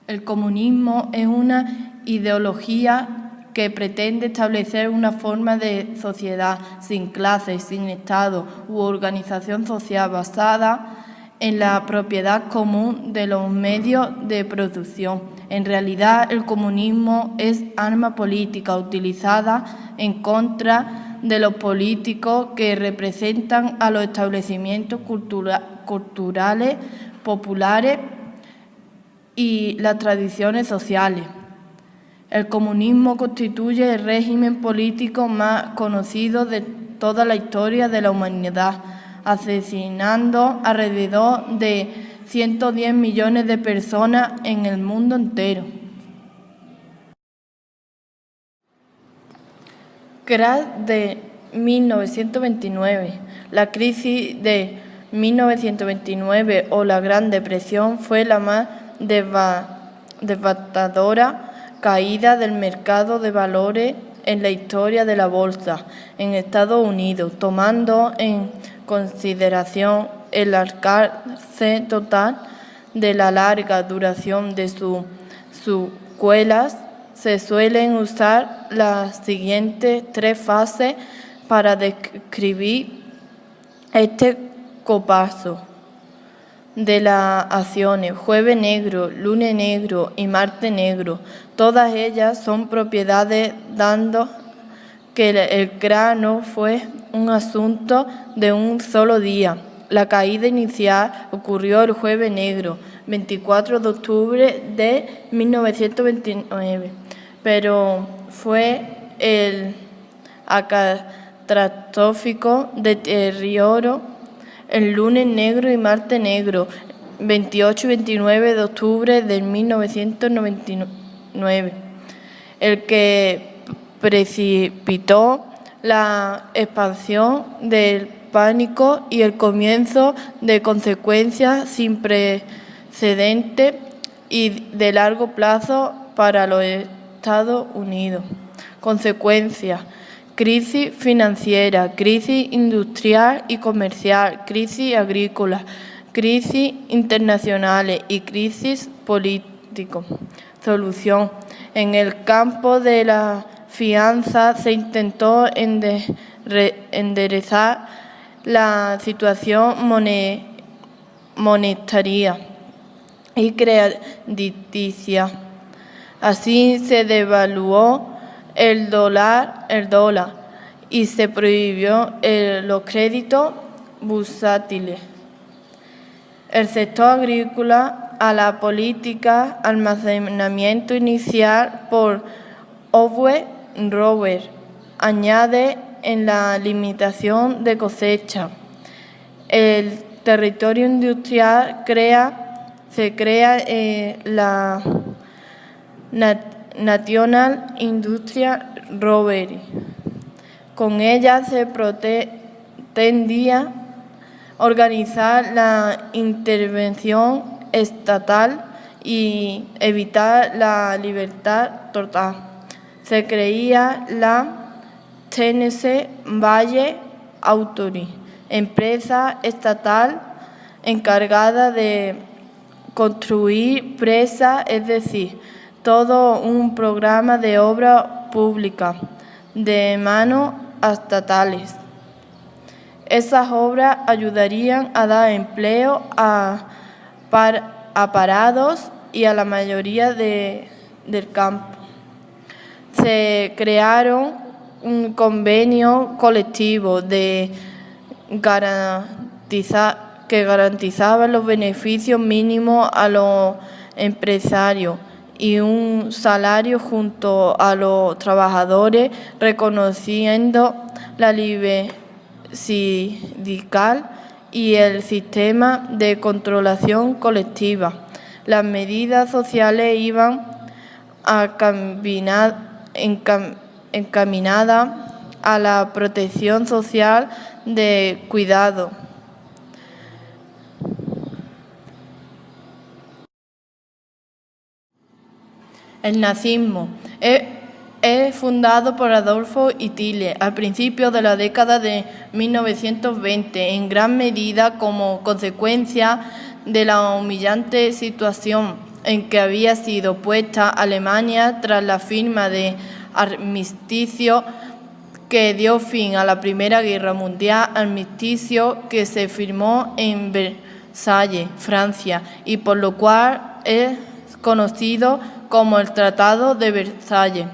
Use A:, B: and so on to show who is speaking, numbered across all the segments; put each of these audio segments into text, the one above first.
A: El comunismo es una ideología que pretende establecer una forma de sociedad sin clases, sin Estado u organización social basada en la propiedad común de los medios de producción. En realidad, el comunismo es arma política utilizada en contra de los políticos que representan a los establecimientos culturales, populares y las tradiciones sociales. El comunismo constituye el régimen político más conocido de toda la historia de la humanidad, asesinando alrededor de 110 millones de personas en el mundo entero. Crash de 1929. La crisis de 1929 o la Gran Depresión fue la más devastadora caída del mercado de valores en la historia de la bolsa en Estados Unidos, tomando en consideración el alcance total de la larga duración de sus secuelas. Se suelen usar las siguientes tres fases para describir este colapso de las acciones: jueves negro, lunes negro y martes negro. Todas ellas son propiedades, dando que el crash no fue un asunto de un solo día. La caída inicial ocurrió el jueves negro, 24 de octubre de 1929, pero fue el catastrófico deterioro el lunes negro y martes negro, 28 y 29 de octubre de 1999, el que precipitó la expansión del pánico y el comienzo de consecuencias sin precedentes y de largo plazo para los Estados Unidos. Consecuencias: crisis financiera, crisis industrial y comercial, crisis agrícola, crisis internacionales y crisis político. Solución: en el campo de la finanza se intentó enderezar la situación monetaria y crediticia. Así se devaluó el dólar y se prohibió los créditos bursátiles. El sector agrícola a la política almacenamiento inicial por Owen Roberts añade en la limitación de cosecha. El territorio industrial se crea la National Industrial Robbery. Con ella se pretendía organizar la intervención estatal y evitar la libertad total. Se creía la Tennessee Valley Authority, empresa estatal encargada de construir presas, es decir, todo un programa de obra pública de manos estatales. Esas obras ayudarían a dar empleo a parados y a la mayoría del campo. Se crearon un convenio colectivo que garantizaba los beneficios mínimos a los empresarios y un salario junto a los trabajadores, reconociendo la libertad sindical y el sistema de controlación colectiva. Las medidas sociales iban encaminadas a la protección social de cuidado. El nazismo es fundado por Adolfo Hitler al principio de la década de 1920, en gran medida como consecuencia de la humillante situación en que había sido puesta Alemania tras la firma de armisticio que dio fin a la Primera Guerra Mundial, armisticio que se firmó en Versalles, Francia, y por lo cual es conocido como el Tratado de Versalles.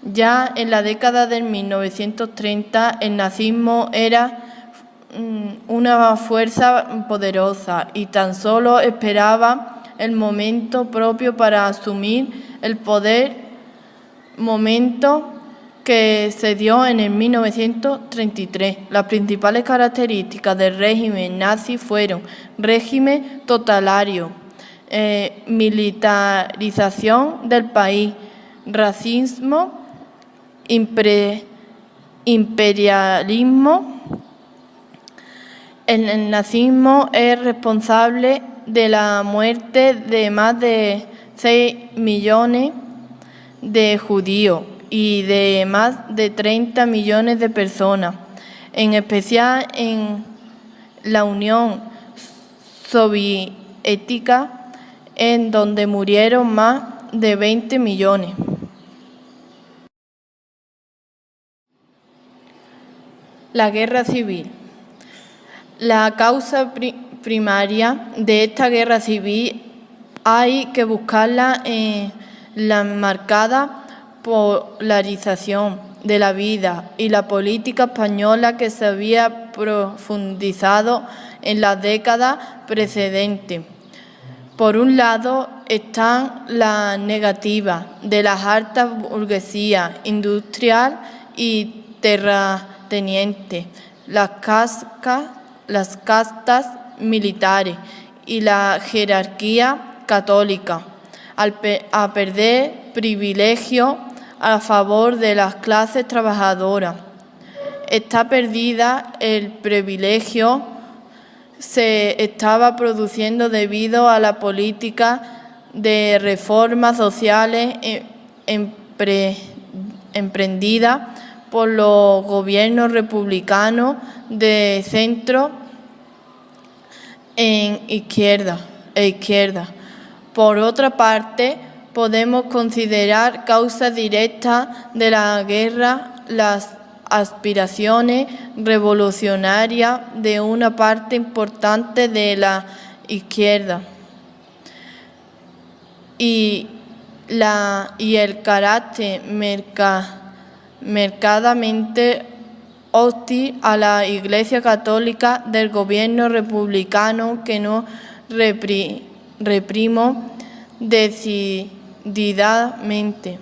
A: Ya en la década de 1930, el nazismo era una fuerza poderosa y tan solo esperaba el momento propio para asumir el poder, momento que se dio en el 1933. Las principales características del régimen nazi fueron régimen totalitario, militarización del país, racismo, imperialismo. El nazismo es responsable de la muerte de más de 6 millones de judíos y de más de 30 millones de personas, en especial en la Unión Soviética, en donde murieron más de 20 millones. La guerra civil. La causa primaria de esta guerra civil hay que buscarla en la marcada polarización de la vida y la política española que se había profundizado en las décadas precedentes. Por un lado están las negativas de las altas burguesías industrial y terrateniente, las castas militares y la jerarquía católica, a perder privilegios a favor de las clases trabajadoras. Está perdida el privilegio se estaba produciendo debido a la política de reformas sociales emprendida por los gobiernos republicanos de centro e izquierda. Por otra parte, podemos considerar causas directas de la guerra las aspiraciones revolucionarias de una parte importante de la izquierda y el carácter marcadamente hostil a la Iglesia Católica del gobierno republicano que no reprimó decididamente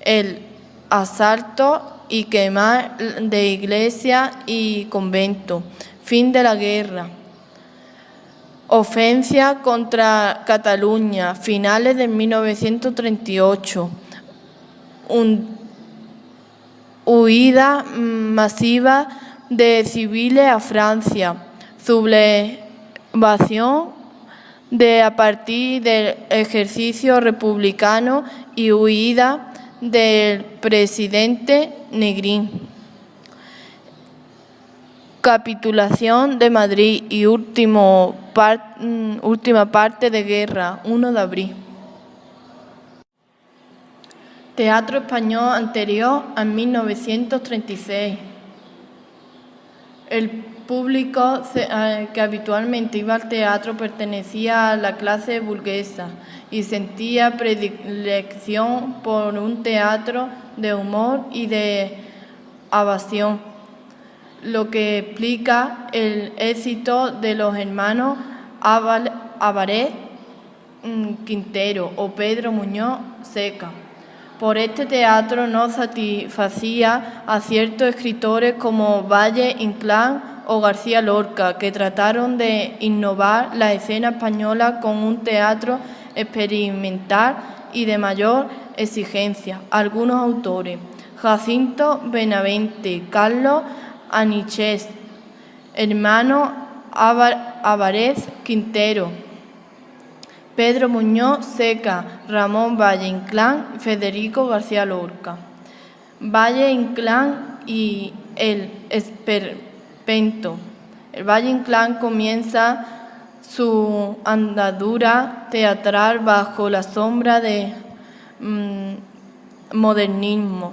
A: el asalto y quemar de iglesia y convento. Fin de la guerra. Ofensa contra Cataluña, finales de 1938. Huida masiva de civiles a Francia. Sublevación a partir del ejercicio republicano y huida del presidente Negrín. Capitulación de Madrid y última parte de guerra, 1 de abril. Teatro español anterior a 1936. El público que habitualmente iba al teatro pertenecía a la clase burguesa y sentía predilección por un teatro de humor y de evasión, lo que explica el éxito de los hermanos Álvarez Quintero o Pedro Muñoz Seca. Por este teatro no satisfacía a ciertos escritores como Valle Inclán o García Lorca, que trataron de innovar la escena española con un teatro experimental y de mayor exigencia. Algunos autores: Jacinto Benavente, Carlos Aniches, hermano Álvarez Quintero, Pedro Muñoz Seca, Ramón Valle Inclán, Federico García Lorca. Valle Inclán y el esperpento. El Valle Inclán comienza su andadura teatral bajo la sombra del modernismo.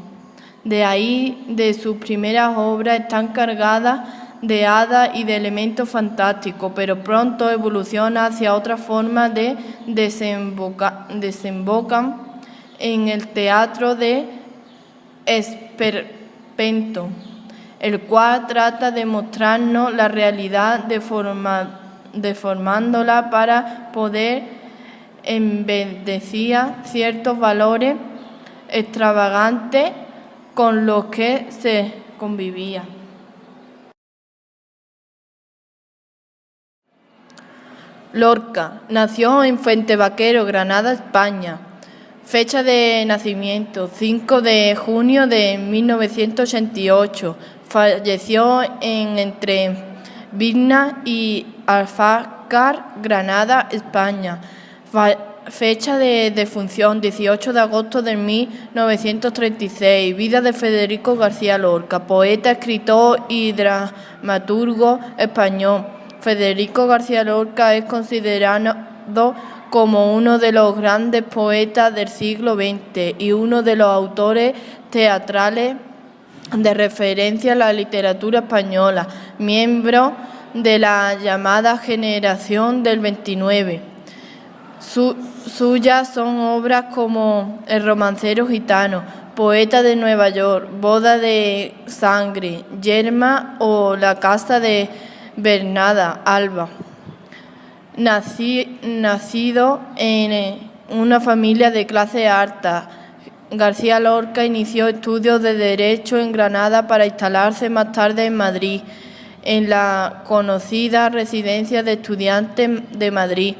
A: De ahí, de sus primeras obras están cargadas de hadas y de elementos fantásticos, pero pronto evoluciona hacia otra forma de desembocan en el teatro de esperpento, el cual trata de mostrarnos la realidad deformándola para poder embellecer ciertos valores extravagantes con los que se convivía. Lorca nació en Fuentevaquero, Granada, España. Fecha de nacimiento: 5 de junio de 1988. Falleció entre Vigna y Alfácar, Granada, España. Fecha de defunción: 18 de agosto de 1936. Vida de Federico García Lorca, poeta, escritor y dramaturgo español. Federico García Lorca es considerado como uno de los grandes poetas del siglo XX y uno de los autores teatrales de referencia a la literatura española, miembro de la llamada generación del 29. Suyas son obras como El romancero gitano, Poeta de Nueva York, Boda de sangre, Yerma o La casa de Bernarda Alba. Nacido en una familia de clase alta, García Lorca inició estudios de Derecho en Granada para instalarse más tarde en Madrid, en la conocida Residencia de Estudiantes de Madrid,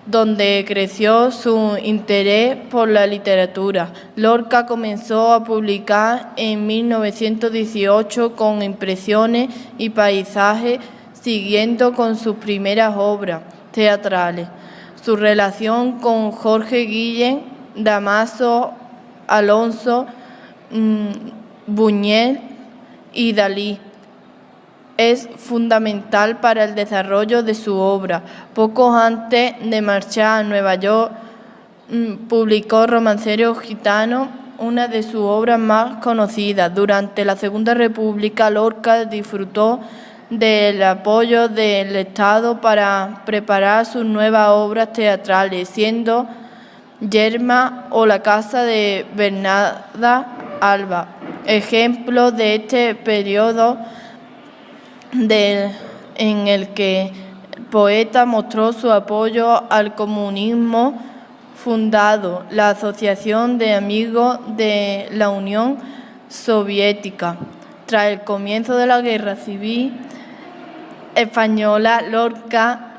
A: donde creció su interés por la literatura. Lorca comenzó a publicar en 1918 con impresiones y paisajes, siguiendo con sus primeras obras teatrales. Su relación con Jorge Guillén, Damaso, Alonso, Buñuel y Dalí es fundamental para el desarrollo de su obra. Poco antes de marchar a Nueva York, publicó Romancero gitano, una de sus obras más conocidas. Durante la Segunda República, Lorca disfrutó del apoyo del Estado para preparar sus nuevas obras teatrales, siendo Yerma o La casa de Bernarda Alba ejemplos de este periodo en el que el poeta mostró su apoyo al comunismo, fundado la Asociación de Amigos de la Unión Soviética. Tras el comienzo de la Guerra Civil Española, Lorca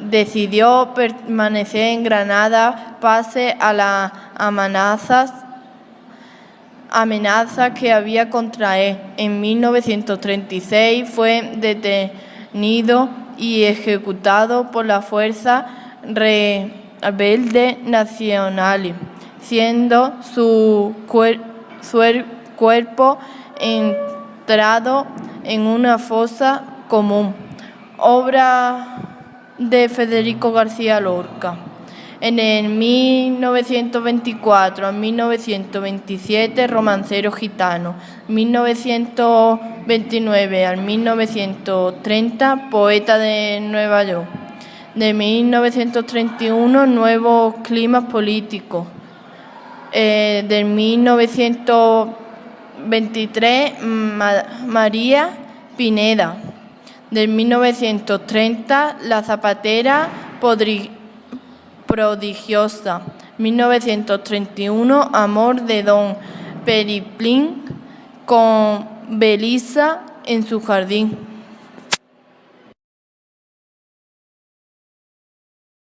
A: decidió permanecer en Granada pese a las amenazas que había contra él. En 1936 fue detenido y ejecutado por las fuerzas rebeldes nacionales, siendo su cuerpo enterrado en una fosa común. Obra de Federico García Lorca. En el 1924 a 1927, Romancero gitano. 1929 al 1930, Poeta de Nueva York. De 1931, Nuevos climas políticos. De 1923, María Pineda. De 1930, La zapatera prodigiosa. 1931, Amor de Don Periplín con Belisa en su jardín.